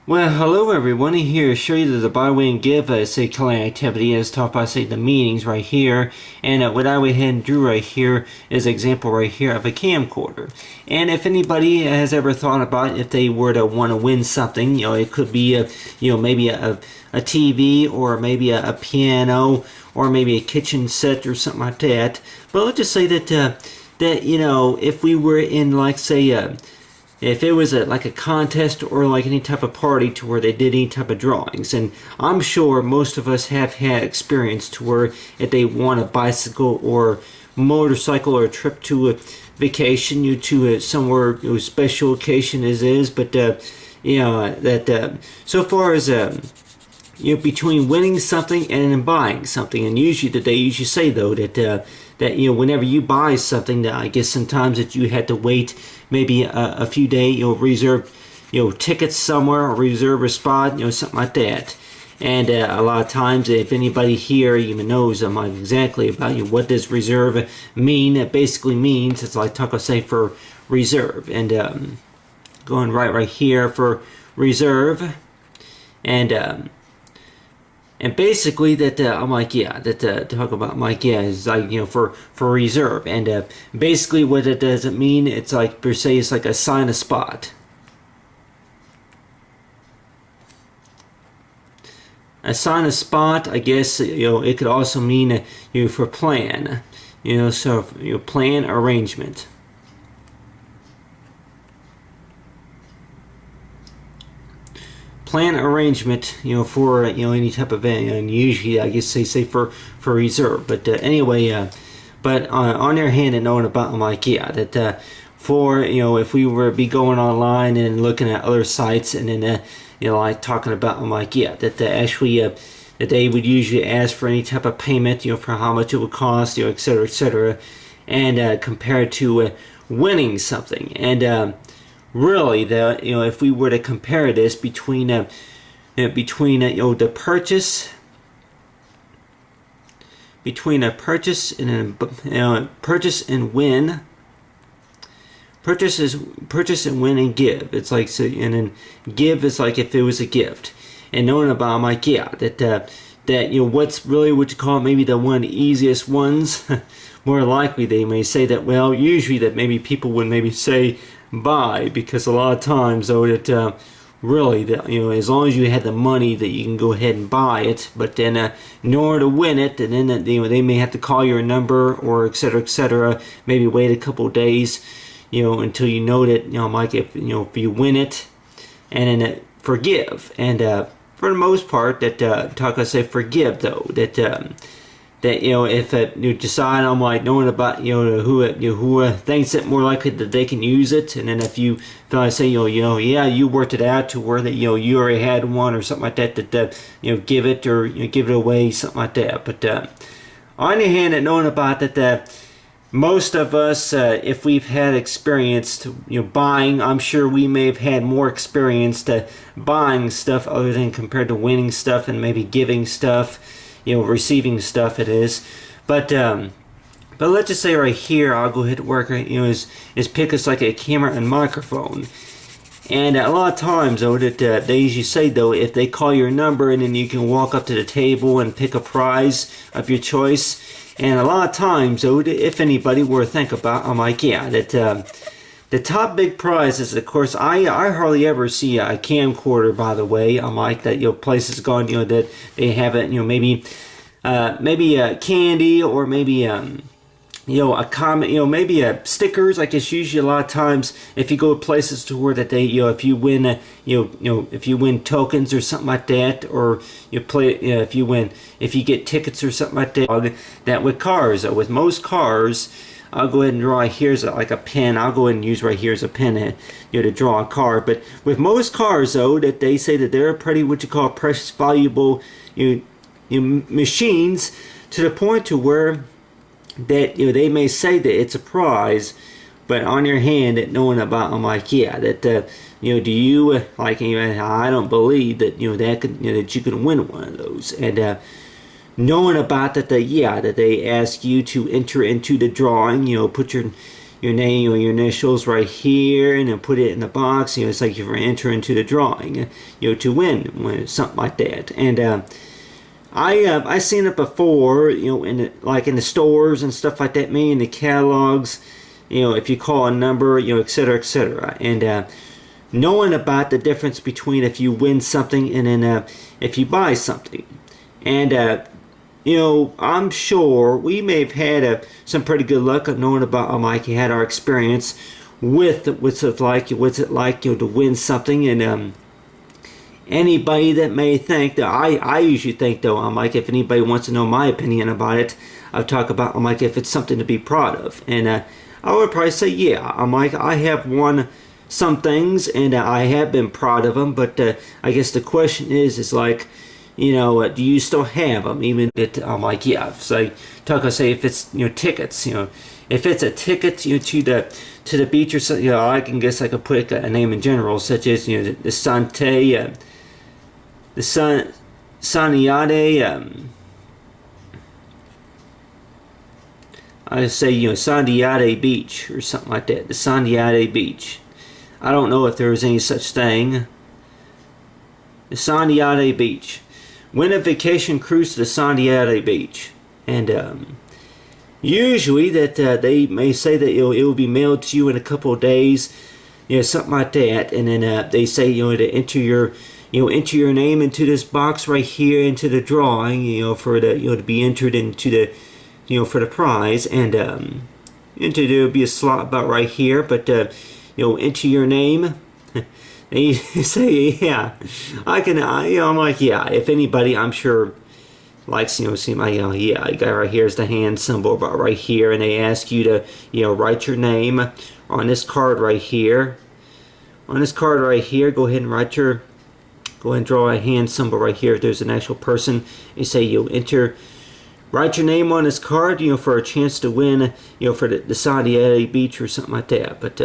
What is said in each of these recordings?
Well, hello everyone. Here to show you that the buy, win, give say killing activity as taught by say the meanings right here. And what I went ahead and drew right here is an example right here of a camcorder. And if anybody has ever thought about if they were to want to win something, it could be maybe a TV or maybe a piano or maybe a kitchen set or something like that. But let's just say that if we were in like say if it was like a contest or like any type of party to where they did any type of drawings. And I'm sure most of us have had experience to where if they want a bicycle or motorcycle or a trip to a vacation, to somewhere special occasion as is. But so far as between winning something and buying something, and usually they usually say though that whenever you buy something, that I guess sometimes that you had to wait maybe a few days, reserve tickets somewhere or reserve a spot, something like that. And a lot of times, if anybody here even knows exactly about what does reserve mean, it basically means it's like Taco say for reserve, and going right here for reserve, and basically that I'm like, yeah, that talk about I'm like, yeah, is like for reserve, and basically what it does it mean, it's like per se it's like assign a spot. Assign a spot, I guess it could also mean for plan, so plan arrangement. Plan arrangement, for any type of event, and usually I guess they say for reserve. But anyway, but on their hand and knowing about, I'm like, yeah, that for if we were be going online and looking at other sites, and then like talking about, I'm like, yeah, that actually that they would usually ask for any type of payment, for how much it would cost, etc., and compared to winning something. And really, if we were to compare this between the purchase between a purchase and purchase and win, purchase and win and give. It's like, so, and then give is like if it was a gift. And knowing about, I'm like, yeah, that what's really what you call maybe the one of the easiest ones. More likely they may say that, well, usually that maybe people would maybe say buy, because a lot of times though that really that as long as you had the money that you can go ahead and buy it, but then in order to win it, and then they may have to call your number or etc., maybe wait a couple of days until that like if you win it, and then forgive. And for the most part that I say forgive though, that if you decide, I'm like knowing about who thinks it more likely that they can use it, and then if you say yeah, you worked it out to where that you already had one or something like that, give it or give it away, something like that. But on the hand, and knowing about that most of us, if we've had experience buying, I'm sure we may have had more experience to buying stuff other than compared to winning stuff and maybe giving stuff, receiving stuff it is. But let's just say right here, I'll go ahead and work, is pick us like a camera and microphone. And a lot of times though that they usually say though, if they call your number, and then you can walk up to the table and pick a prize of your choice. And a lot of times though, if anybody were to think about, I'm like, yeah, that the top big prizes, of course, I hardly ever see a camcorder, by the way. I'm like that, places gone, that they have it, maybe candy, or maybe a comment, maybe stickers. Like it's usually a lot of times if you go to places to where that they, if you win, if you win tokens or something like that, or if you get tickets or something like that. That with cars, with most cars, I'll go ahead and draw here's like a pen. I'll go ahead and use right here as a pen, to draw a car. But with most cars though, that they say that they're pretty what you call precious valuable machines, to the point to where that they may say that it's a prize, but on your hand, that knowing about, I'm like, yeah, that do you like? I don't believe that that could that you could win one of those. And knowing about that, that they ask you to enter into the drawing, put your your name or your initials right here, and then put it in the box. It's like you're entering into the drawing, to win, something like that. And I seen it before, in the stores and stuff like that. Me in the catalogs, if you call a number, etc., etc. And knowing about the difference between if you win something and then if you buy something. And I'm sure we may have had some pretty good luck of knowing about Mike. Had our experience with what's it like to win something. And anybody that may think that I usually think though, Mike, if anybody wants to know my opinion about it, I'll talk about Mike if it's something to be proud of. And I would probably say yeah, Mike, I have won some things and I have been proud of them. But I guess the question is like, do you still have them? Even that I'm like, yeah. So I say if it's tickets, if it's a ticket to the beach or something, I can guess I could put a name in general, such as the Sante, the Saniade. I say Sandiade Beach or something like that. The Sandiade Beach. I don't know if there is any such thing. The Sandiade Beach. Win a vacation cruise to the Sandiade Beach. And usually that they may say that it will be mailed to you in a couple of days, something like that. And then they say to enter enter your name into this box right here into the drawing, for the to be entered into the for the prize. And there'll be a slot about right here, but enter your name. And you say, yeah, I can. I'm like, yeah. If anybody, I'm sure, likes, see my, yeah, I got right here is the hand symbol, about right here, and they ask you to, write your name on this card right here. On this card right here, go ahead and go ahead and draw a hand symbol right here. If there's an actual person, you say write your name on this card, for a chance to win, for the Sandiade Beach or something like that. But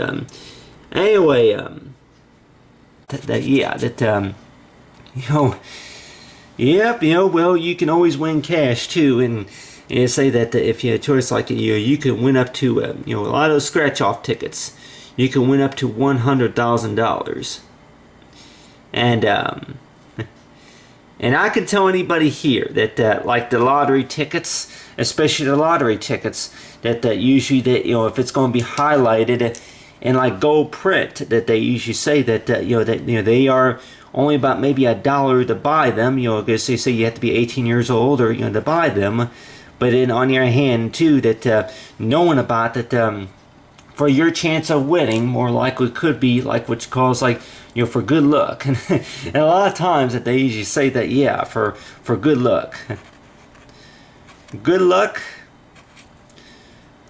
anyway, yep, well, you can always win cash too, and say that if you have a choice like you can win up to a lot of those scratch off tickets. You can win up to $100,000, and I can tell anybody here that like the lottery tickets, especially the lottery tickets, that usually that if it's going to be highlighted in like gold print, that they usually say that they are only about maybe $1 to buy them. Because they say you have to be 18 years old or to buy them. But then on your hand too, that knowing about that for your chance of winning, more likely could be like what you call like for good luck. And a lot of times that they usually say that yeah for good luck. Good luck.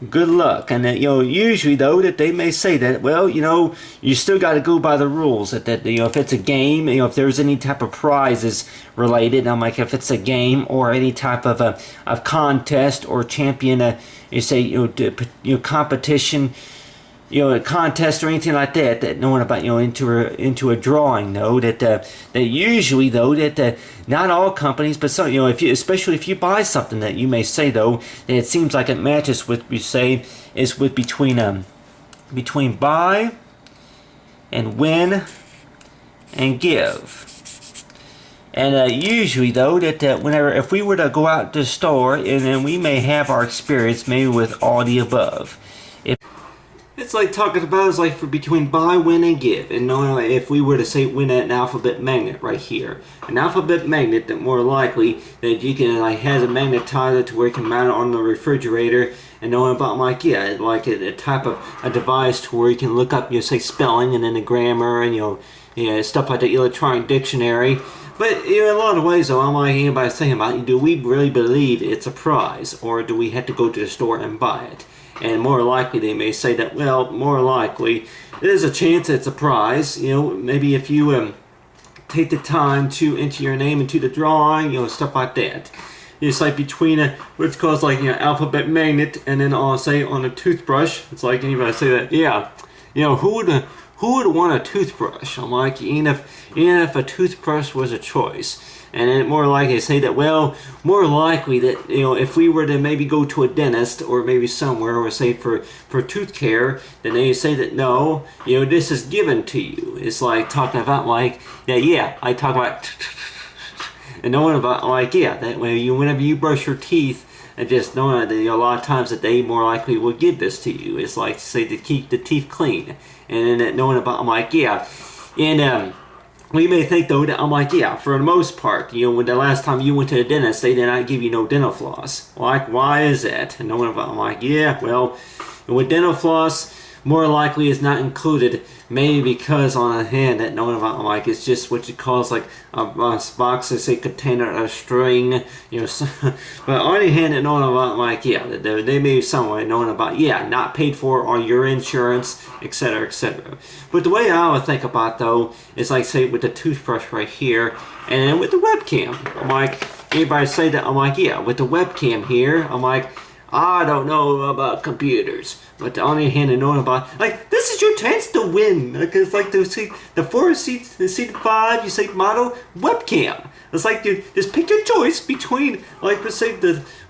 Good luck. And usually though that they may say that, well, you still got to go by the rules. That if it's a game, if there's any type of prizes related, I'm like, if it's a game or any type of a contest or champion, you say competition, a contest or anything like that, that knowing about into a drawing though, that usually though that not all companies, but some, especially if you buy something that you may say though that it seems like it matches with you say is with between buy and win and give. And usually though that whenever if we were to go out to the store and then we may have our experience maybe with all the above. It's like talking about is like for between buy, win, and give. And knowing like if we were to say win an alphabet magnet right here, an alphabet magnet that more likely that you can like has a magnetizer to where you can mount it on the refrigerator. And knowing about like yeah like a type of a device to where you can look up say spelling and then the grammar and stuff like the electronic dictionary. But in a lot of ways though, I'm like anybody saying about do we really believe it's a prize or do we have to go to the store and buy it? And more likely they may say that, well, more likely there's a chance it's a prize. Maybe if you take the time to enter your name into the drawing, stuff like that. It's like between what's called like alphabet magnet and then I'll say on a toothbrush. It's like anybody say that, yeah, who who would want a toothbrush? I'm like, even if a toothbrush was a choice. And then more likely say that, well, more likely that, if we were to maybe go to a dentist or maybe somewhere, or say for tooth care, then they say that no, this is given to you. It's like talking about like, I talk about, and knowing about like, that way whenever you brush your teeth, and just knowing that a lot of times that they more likely will give this to you. It's like, say, to keep the teeth clean. And then that knowing about, I'm like, and we may think though that I'm like, for the most part, when the last time you went to the dentist, they did not give you no dental floss. Like, why is that? And knowing about, I'm like, well, with dental floss, more likely is not included. Maybe because on the hand that knowing about, I'm like, it's just what you call like a box, they say container, a string, but on the hand that knowing about, I'm like, they may be somewhere knowing about, not paid for on your insurance, etc., etc. But the way I would think about though is like, say, with the toothbrush right here, and then with the webcam, I'm like, anybody say that, I'm like, with the webcam here, I'm like, I don't know about computers, but on the other hand, and knowing about, like, this is your chance to win. Like, it's like the seat 5, you say model webcam. It's like you just pick your choice between, like, let's say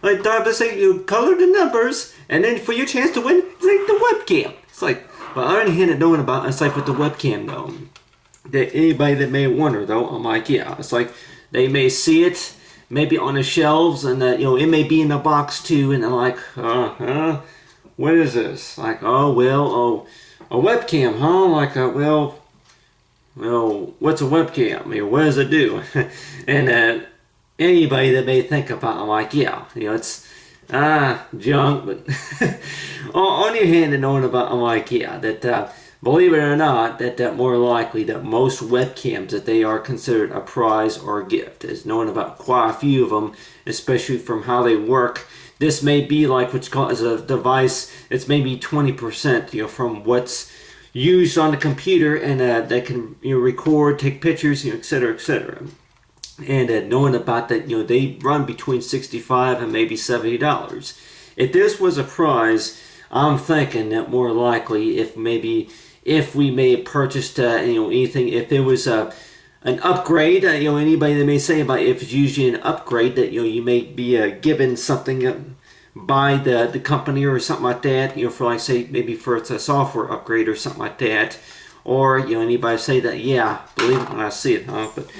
let's say you color the numbers, and then for your chance to win, it's like the webcam. It's like, but on the other hand, and knowing about, it's like with the webcam though, that anybody that may wonder though, I'm like, it's like they may see it. Maybe on the shelves, and it may be in the box too, and they're like, what is this? Like, a webcam, huh? Like, well, what's a webcam? What does it do? And anybody that may think about, I'm like, it's junk, but on your hand and knowing about, I'm like, that. Believe it or not, that more likely that most webcams that they are considered a prize or a gift. Is knowing about quite a few of them, especially from how they work. This may be like what's called as a device. It's maybe 20%, from what's used on the computer, and that can record, take pictures, etc., etc. And knowing about that, they run between $65 and maybe $70. If this was a prize, I'm thinking that more likely, if we may have purchased anything, if it was an upgrade, anybody that may say about if it's usually an upgrade that you may be given something by the company or something like that, for like say maybe for it's a software upgrade or something like that, or anybody say that believe it when I see it, huh? But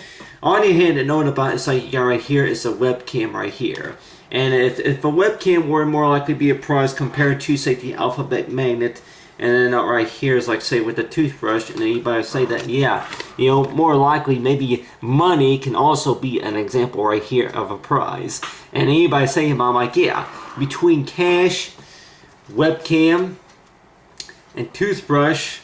on your hand and knowing about it's like right here is a webcam right here. And if a webcam were more likely to be a prize compared to say the Alphabet Magnet, and then right here is like say with the toothbrush, and anybody say that more likely maybe money can also be an example right here of a prize. And anybody say I'm like between cash, webcam, and toothbrush,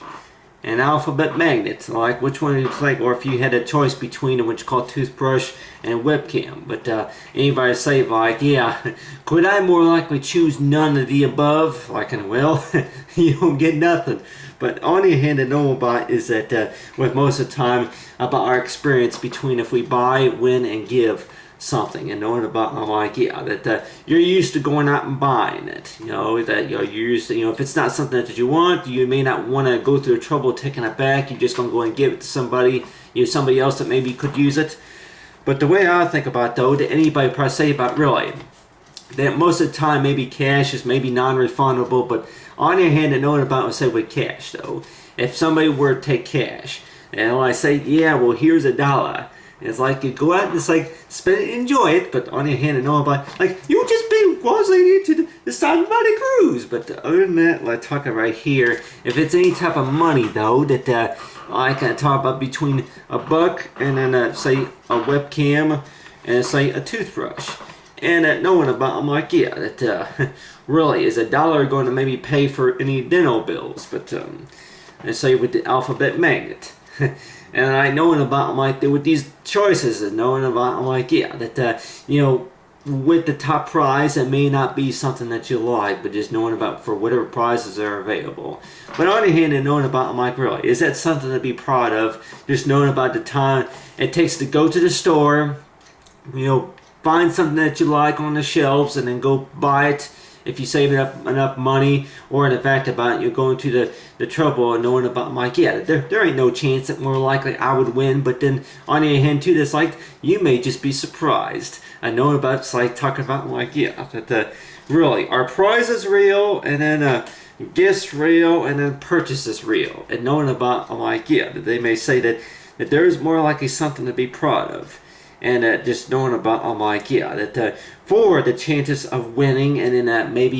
and Alphabet Magnet, like which one you think, or if you had a choice between them, which is called toothbrush and webcam. But anybody say like, could I more likely choose none of the above? Like, well, you don't get nothing. But on the hand to know about is that with most of the time about our experience between if we buy, win, and give something, and knowing about, I'm like, that you're used to going out and buying it, that you're used to, if it's not something that you want, you may not want to go through the trouble of taking it back. You're just going to go and give it to somebody, somebody else that maybe could use it. But the way I think about though, that anybody probably say about really, that most of the time maybe cash is maybe non-refundable, but on your hand and knowing about, say with cash though, if somebody were to take cash, and I say, well, here's $1. It's like you go out and it's like spend it, enjoy it, but on your hand and know about like you just been crossing into the side of the cruise. But other than that, like talking right here, if it's any type of money though that I can talk about between $1 and then say a webcam and say a toothbrush, and knowing about, I'm like that really is $1 going to maybe pay for any dental bills, but and say with the Alphabet Magnet. And I knowing about, I'm like, with these choices and knowing about, I'm like, that, with the top prize, it may not be something that you like, but just knowing about for whatever prizes are available. But on the hand and knowing about, I'm like, really, is that something to be proud of? Just knowing about the time it takes to go to the store, find something that you like on the shelves and then go buy it. if you save enough money, or the fact about you're going to the trouble of knowing about, I'm like, yeah, there ain't no chance that more likely I would win. But then on the other hand too, that's like, you may just be surprised. I know about, it's like talking about, I'm like, yeah, that really, our prize is real, and then gifts real, and then purchase is real. And knowing about, I'm like, yeah, that they may say that there's more likely something to be proud of. And just knowing about, I'm like, yeah, that for the chances of winning, and then maybe,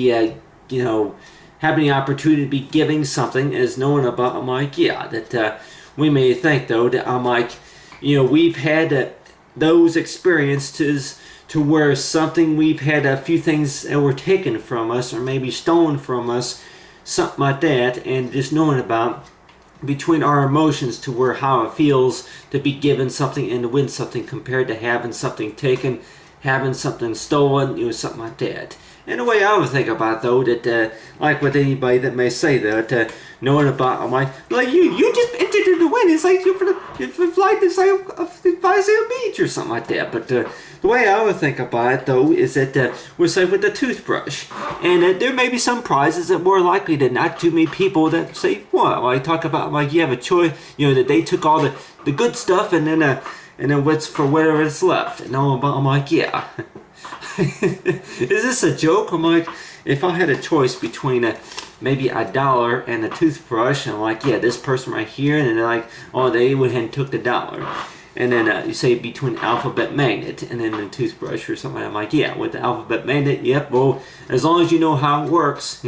you know, having the opportunity to be giving something, is knowing about, I'm like, yeah, that we may think, though, that I'm like, you know, we've had those experiences to where something, we've had a few things that were taken from us, or maybe stolen from us, something like that, and just knowing about between our emotions to where how it feels to be given something and to win something compared to having something taken, having something stolen, you know, something like that. And the way I would think about it, though, that like with anybody that may say that, knowing about, I'm like you just entered in the win. It's like you're for flight to say Visalia Beach or something like that. But the way I would think about it, though, is that we're say with the toothbrush, and there may be some prizes that more likely than not too many people that say, well, I talk about, like, you have a choice, you know, that they took all the good stuff and then what's for whatever is left. And I'm like, yeah. Is this a joke? I'm like, if I had a choice between maybe $1 and a toothbrush, and I'm like, yeah, this person right here, and then they're like, oh, they went ahead and took the $1. And then you say between alphabet magnet and then the toothbrush or something. I'm like, yeah, with the alphabet magnet, yep, well, as long as you know how it works.